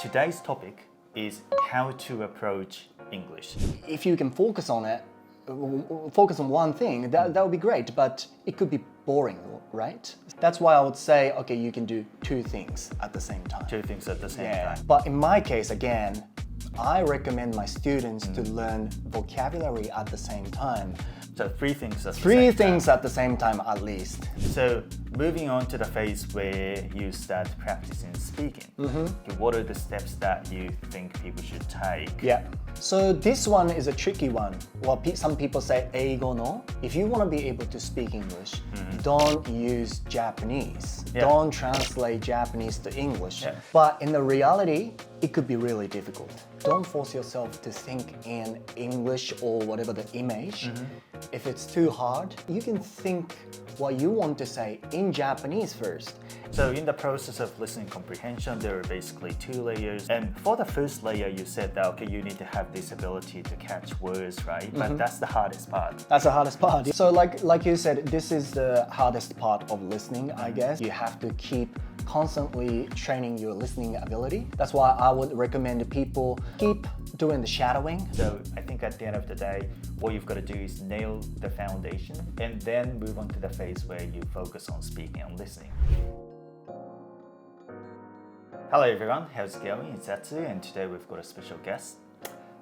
today's topic is how to approach English. If you can focus on it, focus on one thing, that would be great, but it could be boring, right? That's why I would say, okay, you can do two things at the same time. Two things at the same time. But in my case, again, I recommend my students to learn vocabulary at the same time. So three things at the Three same things time. at the same time at least. So moving on to the phase where you start practicing speaking. What are the steps that you think people should take? Yeah. So this one is a tricky one. Well, some people say 英語の. If you want to be able to speak English, don't use Japanese. Yeah. Don't translate Japanese to English. Yeah. But in the reality, it could be really difficult. Don't force yourself to think in English or whatever the image. If it's too hard, you can think what you want to say in Japanese first. So in the process of listening comprehension, there are basically two layers. And for the first layer, you said that, okay, you need to have this ability to catch words, right? But that's the hardest part. That's the hardest part. So like you said, this is the hardest part of listening, I guess. You have to keep constantly training your listening ability. That's why I would recommend people keep doing the shadowing. So I think at the end of the day, what you've got to do is nail the foundation and then move on to the phase where you focus on speaking and listening. Hello everyone, how's it going? It's Atsu and today we've got a special guest.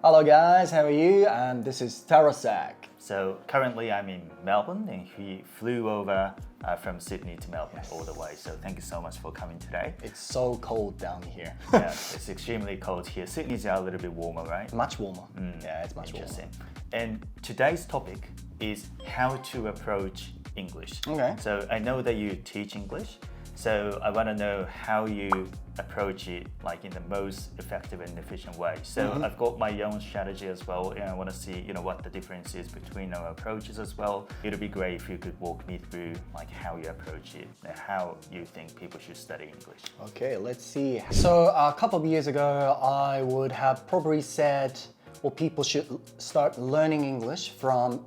Hello guys, how are you? And this is Tarosack. So currently I'm in Melbourne and he flew over from Sydney to Melbourne all the way. So thank you so much for coming today. It's so cold down here. Yeah, it's extremely cold here. Sydney's a little bit warmer, right? Much warmer. Yeah, it's much warmer. Interesting. And today's topic is how to approach English. Okay. So I know that you teach English. So I want to know how you approach it like in the most effective and efficient way. So I've got my own strategy as well, and I want to see what the difference is between our approaches as well. It'd be great if you could walk me through like how you approach it and how you think people should study English. Okay, let's see. So a couple of years ago, I would have probably said, well, people should start learning English from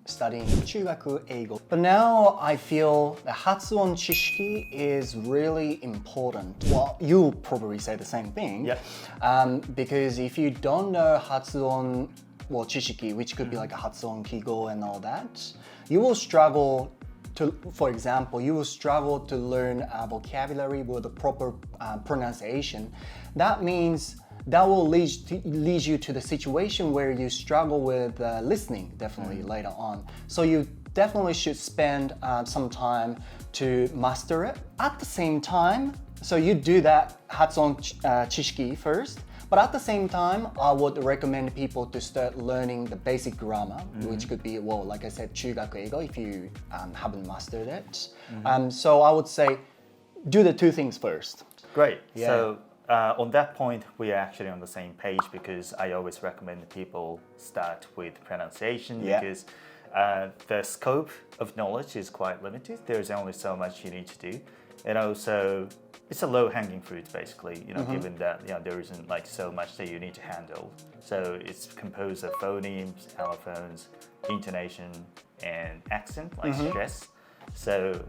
studying 中学英語. But now I feel the 発音知識 is really important. Well, you'll probably say the same thing. Yeah. Because if you don't know 発音 知識, which could be like a 発音記号 and all that, you will struggle for example, you will struggle to learn vocabulary with the proper pronunciation. That means that will lead you to the situation where you struggle with listening definitely later on. So you definitely should spend some time to master it. At the same time, so you do that 発音知識 first, but at the same time, I would recommend people to start learning the basic grammar, which could be, well, like I said, 中学英語 if you haven't mastered it. So I would say, do the two things first. Great. Yeah. So on that point, we are actually on the same page because I always recommend people start with pronunciation because the scope of knowledge is quite limited. There's only so much you need to do. And also, it's a low-hanging fruit, basically, given that there isn't like so much that you need to handle. So it's composed of phonemes, allophones, intonation, and accent, like stress. So,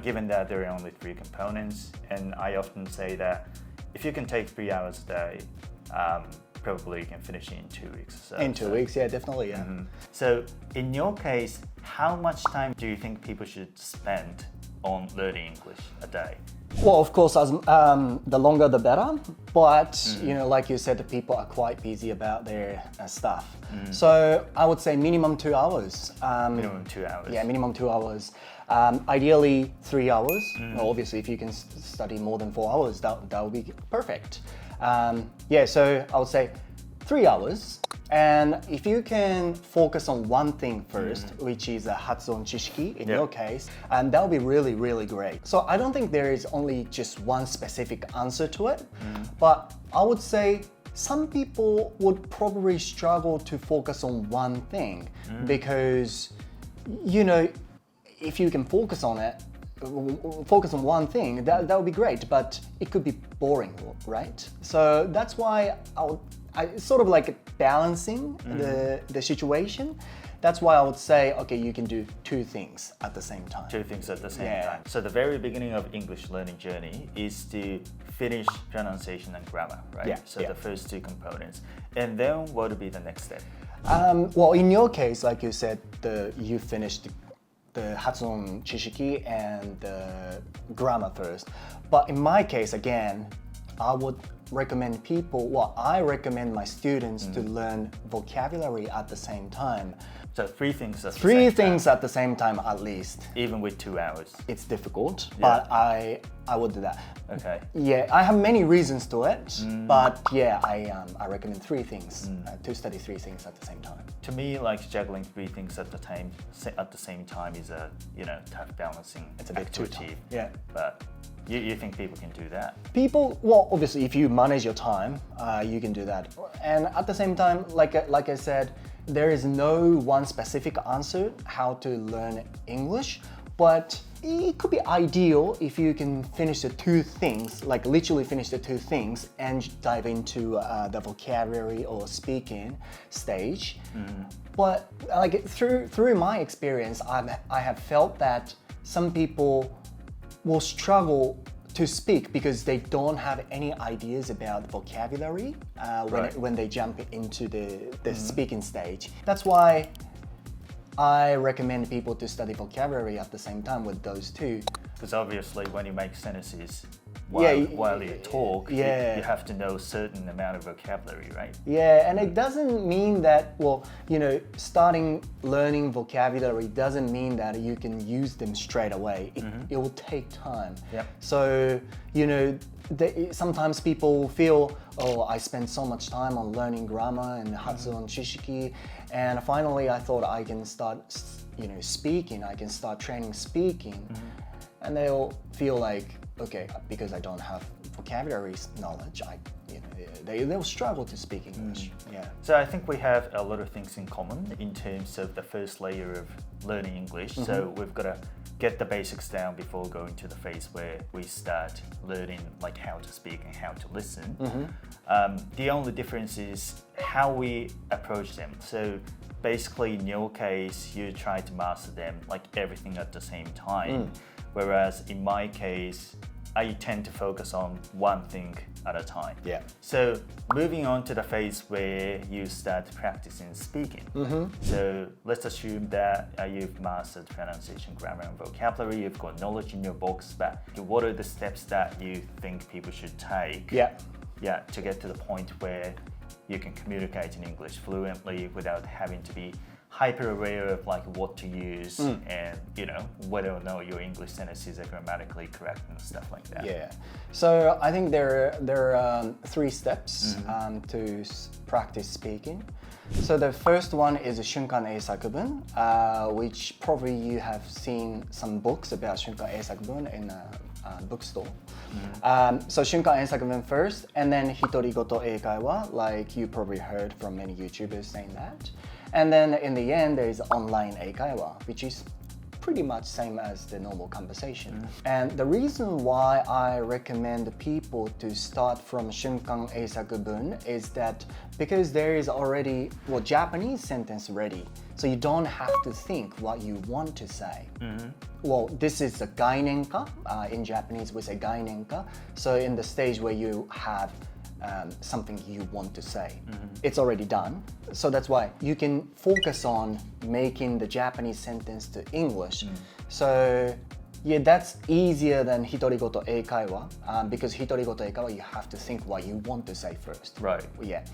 given that there are only three components, and I often say that if you can take 3 hours a day, probably you can finish it in 2 weeks. So, In 2 weeks, yeah, definitely, yeah. So in your case, how much time do you think people should spend on learning English a day? Well, of course, as the longer the better. But like you said, the people are quite busy about their stuff. So I would say minimum 2 hours. Minimum 2 hours. Yeah, minimum 2 hours. Ideally 3 hours. Well, obviously, if you can study more than 4 hours, that would be perfect. So I would say 3 hours. And if you can focus on one thing first, which is a 発音知識 in your case, and that would be really, really great. So I don't think there is only just one specific answer to it, but I would say some people would probably struggle to focus on one thing because, if you can focus on it, focus on one thing, that would be great, but it could be boring, right? So that's why I sort of like balancing the situation. That's why I would say, okay, you can do two things at the same time. Two things at the same time. So the very beginning of English learning journey is to finish pronunciation and grammar, right? Yeah. So the first two components. And then what would be the next step? Well, in your case, like you said, you finished the発音 知識 and the grammar first. But in my case, again, I would recommend I recommend my students to learn vocabulary at the same time. So three things at the Three same things time. at the same time at least. Even with 2 hours. It's difficult, but I would do that. Okay. Yeah, I have many reasons to it, but yeah, I recommend three things to study three things at the same time. To me, like juggling three things at the same time is a tough balancing It's a bit act to too tough. achieve. Yeah. But you think people can do that? Well, obviously, if you manage your time, you can do that. And at the same time, like I said, there is no one specific answer how to learn English, but it could be ideal if you can finish the two things, like literally finish the two things and dive into the vocabulary or speaking stage. But like through my experience, I have felt that some people will struggle to speak because they don't have any ideas about vocabulary when they jump into the speaking stage. That's why I recommend people to study vocabulary at the same time with those two. Because obviously when you make sentences while you talk, you have to know a certain amount of vocabulary, right? Yeah, and it doesn't mean that, starting learning vocabulary doesn't mean that you can use them straight away. It will take time. Yep. So, sometimes people feel, I spent so much time on learning grammar and発音 知識, and finally I thought I can start, speaking, I can start training speaking. And they'll feel like, okay, because I don't have vocabulary knowledge, they'll struggle to speak English. Yeah. So I think we have a lot of things in common in terms of the first layer of learning English. So we've got to get the basics down before going to the phase where we start learning like how to speak and how to listen. The only difference is how we approach them. So basically in your case, you try to master them like everything at the same time. Whereas in my case, I tend to focus on one thing at a time. Yeah. So moving on to the phase where you start practicing speaking. So let's assume that you've mastered pronunciation, grammar, and vocabulary. You've got knowledge in your books, but what are the steps that you think people should take? Yeah, to get to the point where you can communicate in English fluently without having to be hyper aware of like what to use and whether or not your English sentences are grammatically correct and stuff like that. Yeah. So I think there are three steps to practice speaking. So the first one is Shunkan Eisakubun, which probably you have seen some books about Shunkan Eisakubun in a bookstore. So Shunkan Eisakubun first, and then Hitorigoto Eikaiwa, like you probably heard from many YouTubers saying that. And then in the end, there is online eikaiwa, which is pretty much same as the normal conversation. And the reason why I recommend people to start from Shunkan Eisakubun is that because there is already Japanese sentence ready, so you don't have to think what you want to say. Well, this is a gainenka. In Japanese, we say gainenka. So in the stage where you have something you want to say. It's already done. So that's why you can focus on making the Japanese sentence to English. So yeah, that's easier than Hitorigoto Eikaiwa because Hitorigoto Eikaiwa, you have to think what you want to say first. Right. Yeah.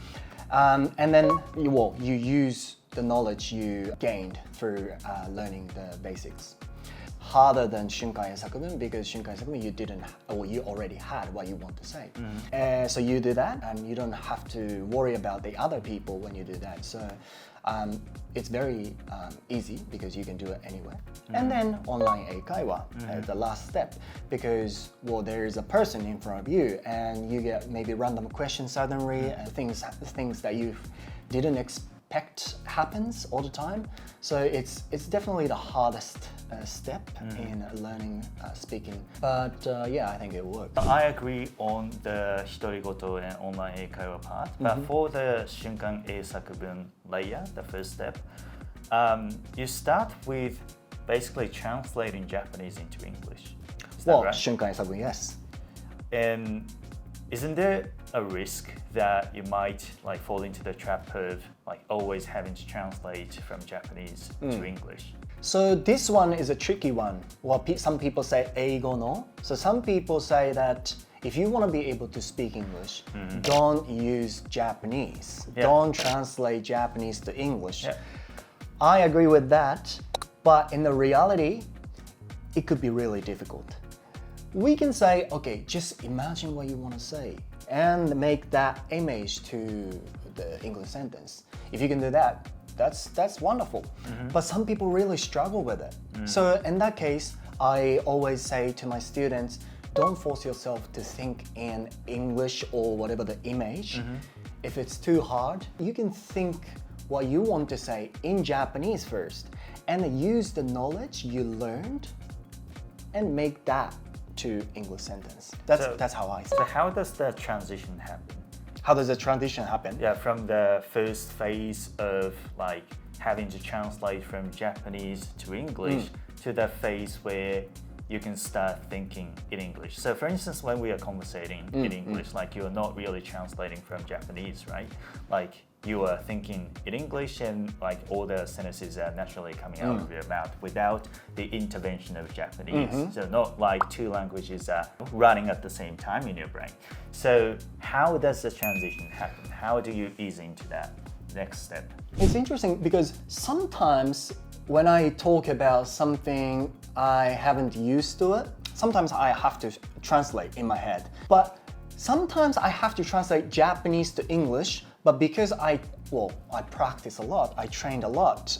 And then you use the knowledge you gained through learning the basics. Harder than Shunkan Eisakubun because Shunkan Eisakubun you already had what you want to say. So you do that and you don't have to worry about the other people when you do that. So it's very easy because you can do it anywhere. And then online eikaiwa, the last step, because there is a person in front of you and you get maybe random questions suddenly and things that you didn't expect happens all the time. So it's definitely the hardest step in learning speaking. But yeah, I think it works. I agree on the Hitorigoto and online eikaiwa part, but for the Shunkan Eisakubun layer, the first step, You start with basically translating Japanese into English. Is that Well, right? 瞬間英作文 yes. And isn't there a risk that you might like fall into the trap of like always having to translate from Japanese to English? So this one is a tricky one. Well, some people say 英語の. So some people say that if you want to be able to speak English, don't use Japanese. Yeah. Don't translate Japanese to English. Yeah. I agree with that, but in the reality, it could be really difficult. We can say, okay, just imagine what you want to say and make that image to the English sentence. If you can do that, that's wonderful. But some people really struggle with it. So in that case, I always say to my students, don't force yourself to think in English or whatever the image. If it's too hard, you can think what you want to say in Japanese first and use the knowledge you learned and make that to English sentence. That's how I say. So how does the transition happen? How does the transition happen? Yeah, from the first phase of like having to translate from Japanese to English to the phase where you can start thinking in English. So for instance, when we are conversating in English, like you're not really translating from Japanese, right? Like you are thinking in English and like all the sentences are naturally coming out of your mouth without the intervention of Japanese. So not like two languages are running at the same time in your brain. So how does the transition happen? How do you ease into that next step? It's interesting because sometimes when I talk about something I haven't used to it, sometimes I have to translate in my head. But sometimes I have to translate Japanese to English, but because I practice a lot, I trained a lot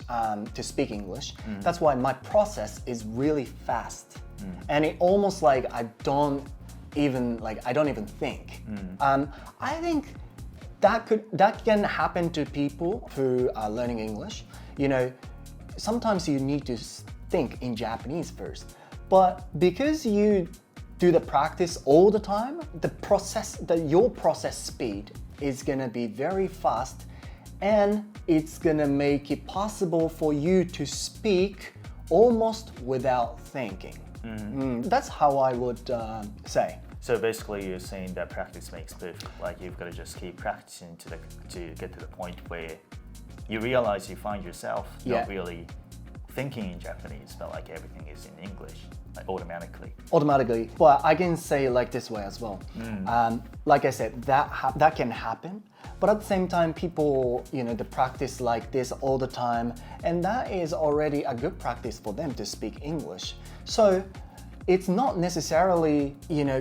to speak English. That's why my process is really fast. And it almost like I don't even think. I think that can happen to people who are learning English. You know, sometimes you need to think in Japanese first. But because you do the practice all the time, your process speed is gonna be very fast, and it's gonna make it possible for you to speak almost without thinking. That's how I would say. So basically you're saying that practice makes perfect. Like you've got to just keep practicing to get to the point where you realize you find yourself not really thinking in Japanese, but like everything is in English, like automatically. But I can say like this way as well. Like I said, that can happen, but at the same time, people, they practice like this all the time, and that is already a good practice for them to speak English. So it's not necessarily,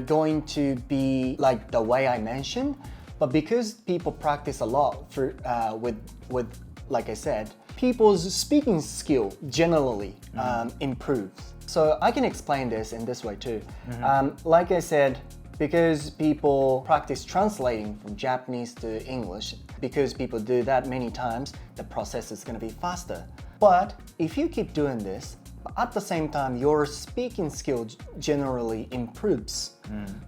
going to be like the way I mentioned, but because people practice a lot with like I said, people's speaking skill generally improves. So I can explain this in this way too. Like I said, because people practice translating from Japanese to English, because people do that many times, the process is going to be faster. But if you keep doing this, at the same time, your speaking skill generally improves.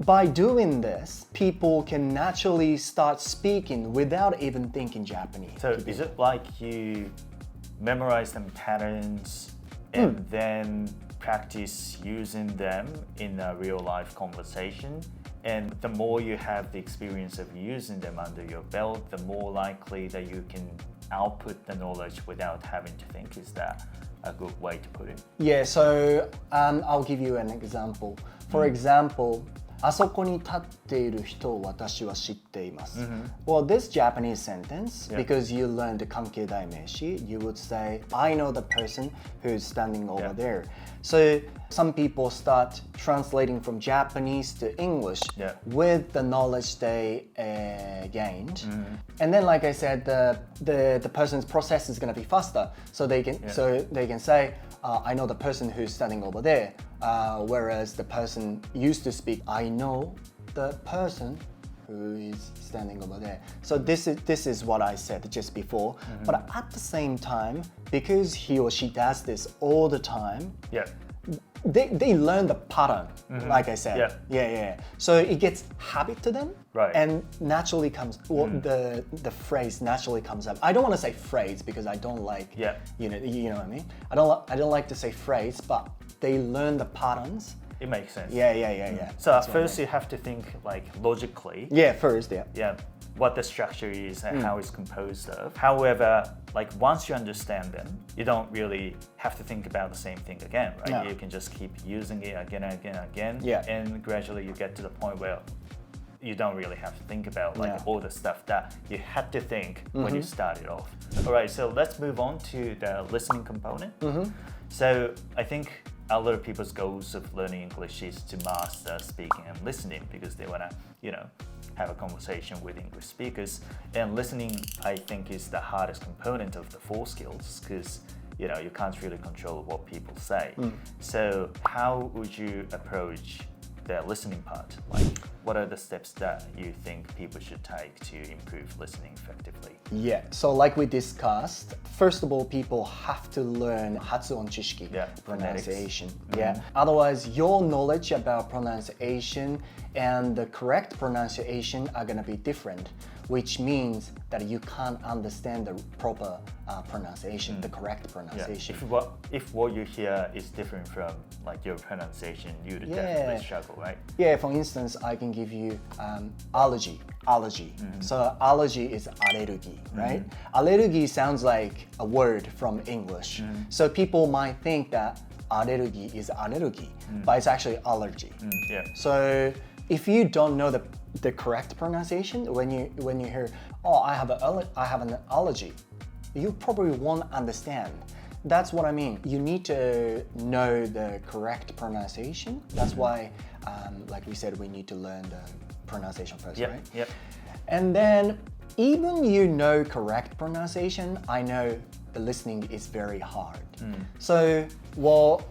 By doing this, people can naturally start speaking without even thinking Japanese. So is it like you memorize them patterns and then practice using them in a real life conversation? And the more you have the experience of using them under your belt, the more likely that you can output the knowledge without having to think. Is that a good way to put it? Yeah, so I'll give you an example. For example, あそこに立っている人を私は知っています。Well, this Japanese sentence, because you learned the 関係代名詞, you would say, I know the person who's standing over there. So some people start translating from Japanese to English with the knowledge they gained. And then, like I said, the person's process is going to be faster. So they can say, I know the person who's standing over there. Whereas the person used to speak, I know the person who is standing over there. So this is what I said just before. But at the same time, because he or she does this all the time, they learn the pattern, like I said. Yeah. So it gets habit to them, right? And naturally comes the phrase naturally comes up. I don't want to say phrase because I don't like you know what I mean. I don't like to say phrase, but they learn the patterns. It makes sense. Yeah. So at first you have to think like logically. Yeah, first, yeah. Yeah, what the structure is and how it's composed of. However, like once you understand them, you don't really have to think about the same thing again, right? No. You can just keep using it again and again and again. Yeah. And gradually you get to the point where you don't really have to think about like all the stuff that you had to think when you started off. All right, so let's move on to the listening component. So I think a lot of people's goals of learning English is to master speaking and listening because they want to, have a conversation with English speakers. And listening, I think, is the hardest component of the 4 skills because, you can't really control what people say. So how would you approach the listening part? Like, what are the steps that you think people should take to improve listening effectively? Yeah, so like we discussed, first of all, people have to learn発音知識, pronunciation. Yeah. Otherwise, your knowledge about pronunciation and the correct pronunciation are going to be different, which means that you can't understand the proper pronunciation, the correct pronunciation. Yeah. If what you hear is different from like your pronunciation, you would definitely struggle, right? Yeah, for instance, I can give you allergy. So allergy is アレルギー, right? Allergy sounds like a word from English. So people might think that アレルギー is アレルギー, but it's actually allergy. Yeah. So if you don't know the correct pronunciation, when you hear, oh, I have an allergy, you probably won't understand. That's what I mean. You need to know the correct pronunciation. That's why, like we said, we need to learn the pronunciation first, right? Yep. And then, even you know correct pronunciation, I know the listening is very hard. So,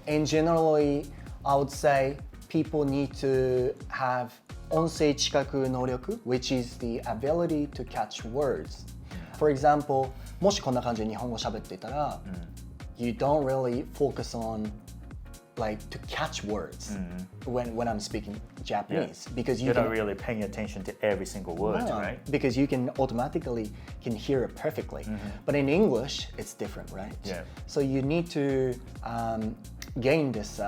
in generally, I would say people need to have 音声知覚能力, which is the ability to catch words. For example, もしこんな感じで日本語喋っていたら、you don't really focus on like to catch words when I'm speaking Japanese because you're not really paying attention to every single word, right? Because you can automatically can hear it perfectly. But in English, it's different, right? Yeah. So you need to gain this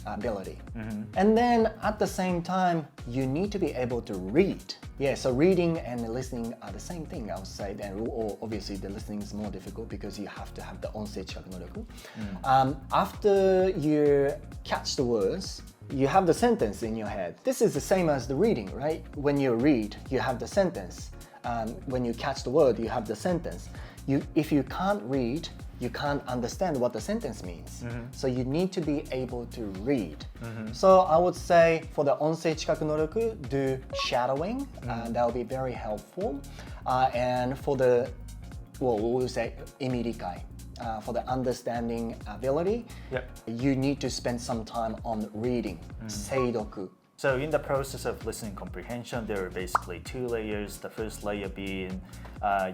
ability. And then at the same time, you need to be able to read. Yeah, so reading and listening are the same thing, I would say. And obviously, the listening is more difficult because you have to have the 音声知覚能力. After you catch the words, you have the sentence in your head. This is the same as the reading, right? When you read, you have the sentence. When you catch the word, you have the sentence. If you can't read, you can't understand what the sentence means. So you need to be able to read. So I would say for the 音声知覚能力, do shadowing. That will be very helpful. And for the, we will say 意味理解. For the understanding ability, you need to spend some time on reading. 精読. So in the process of listening comprehension, there are basically 2 layers. The first layer being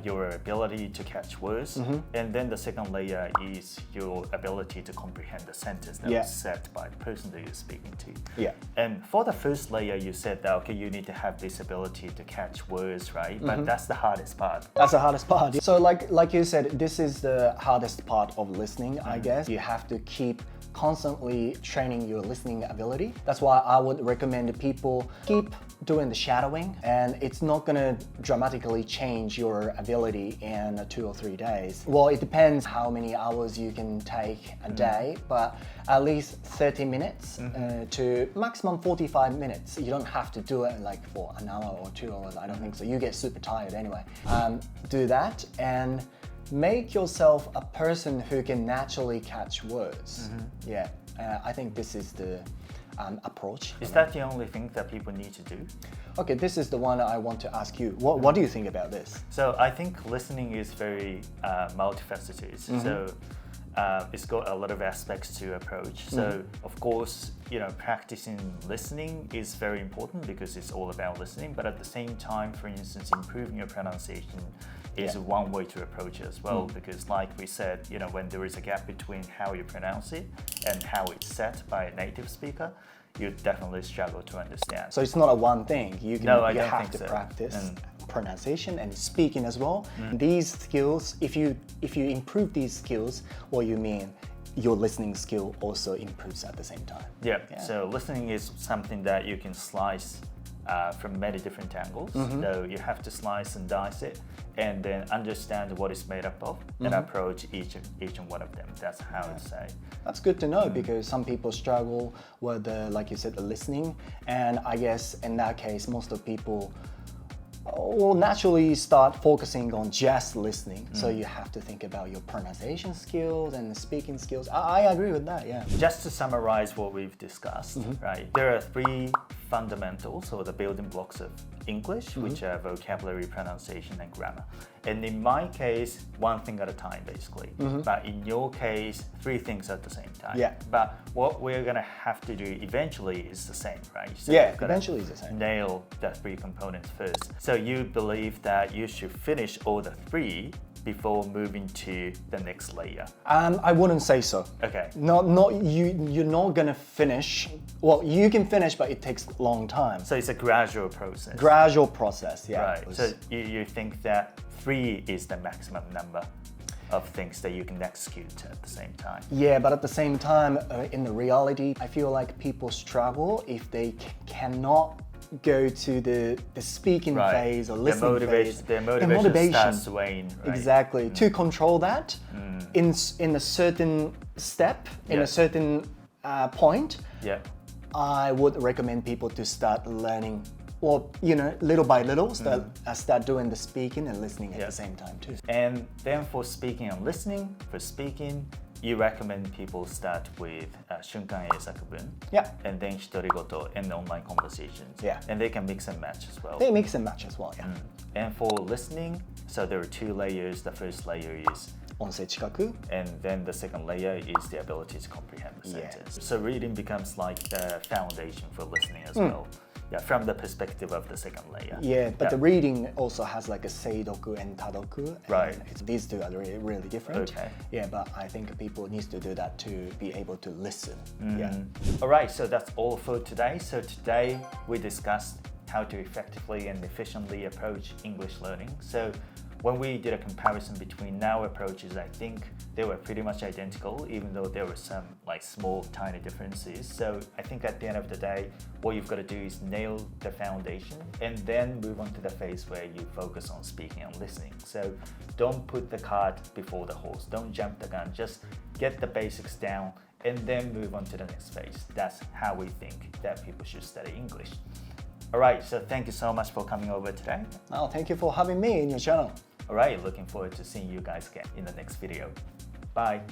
your ability to catch words, and then the second layer is your ability to comprehend the sentence that was said by the person that you're speaking to. Yeah. And for the first layer, you said that you need to have this ability to catch words, right? But that's the hardest part. That's the hardest part. So like you said, this is the hardest part of listening, I guess. You have to keep constantly training your listening ability. That's why I would recommend people keep doing the shadowing, and it's not going to dramatically change your ability in 2 or 3 days. Well, it depends how many hours you can take a day, but at least 30 minutes to maximum 45 minutes. You don't have to do it like for an hour or 2 hours. I don't think so. You get super tired anyway. Do that and make yourself a person who can naturally catch words. Yeah, I think this is the approach. Is that the only thing that people need to do? Okay, this is the one I want to ask you. What do you think about this? So I think listening is very multifaceted. So it's got a lot of aspects to approach. So of course, practicing listening is very important because it's all about listening. But at the same time, for instance, improving your pronunciation is one way to approach it as well, because like we said, when there is a gap between how you pronounce it and how it's said by a native speaker, you definitely struggle to understand. So it's not a one thing. You have to so. practice pronunciation and speaking as well. These skills, if you improve these skills, what you mean, your listening skill also improves at the same time. Yeah. So listening is something that you can slice from many different angles. So you have to slice and dice it, and then understand what it's made up of, and approach each and one of them. That's how I would say. That's good to know, because some people struggle with like you said, the listening, and I guess in that case, most of people will naturally start focusing on just listening. So you have to think about your pronunciation skills and speaking skills. I agree with that, yeah. Just to summarize what we've discussed, right? There are 3 fundamentals, or the building blocks of English, which are vocabulary, pronunciation, and grammar. And in my case, one thing at a time, basically. But in your case, 3 things at the same time. Yeah. But what we're gonna have to do eventually is the same, right? So Yeah, eventually it's the same. Nail the 3 components first. So you believe that you should finish all the 3 before moving to the next layer? I wouldn't say so. Okay. You're not gonna finish. Well, you can finish, but it takes a long time. So it's a gradual process. Gradual process, yeah. Right. So you think that 3 is the maximum number of things that you can execute at the same time? Yeah, but at the same time, in the reality, I feel like people struggle if they cannot go to the speaking phase or listening phase. Their motivation starts waning, right? Exactly. To control that in a certain step, in a certain point, I would recommend people to start learning, or little by little, start doing the speaking and listening at the same time too. And then for speaking and listening, you recommend people start with 瞬間英作文, and then 独り言 and online conversations. And they can mix and match as well. They mix and match as well, And for listening, so there are 2 layers. The first layer is 音声知覚, and then the second layer is the ability to comprehend the sentence. So reading becomes like the foundation for listening as well. Yeah, from the perspective of the second layer. Yeah, but the reading also has like a seidoku and tadoku. Right. These 2 are really different. Okay. Yeah, but I think people need to do that to be able to listen. Yeah. All right, so that's all for today. So today we discussed how to effectively and efficiently approach English learning. So when we did a comparison between our approaches, I think they were pretty much identical, even though there were some like small, tiny differences. So I think at the end of the day, what you've got to do is nail the foundation and then move on to the phase where you focus on speaking and listening. So don't put the cart before the horse. Don't jump the gun. Just get the basics down and then move on to the next phase. That's how we think that people should study English. All right, so thank you so much for coming over today. Oh, thank you for having me in your channel. All right, looking forward to seeing you guys again in the next video. Bye.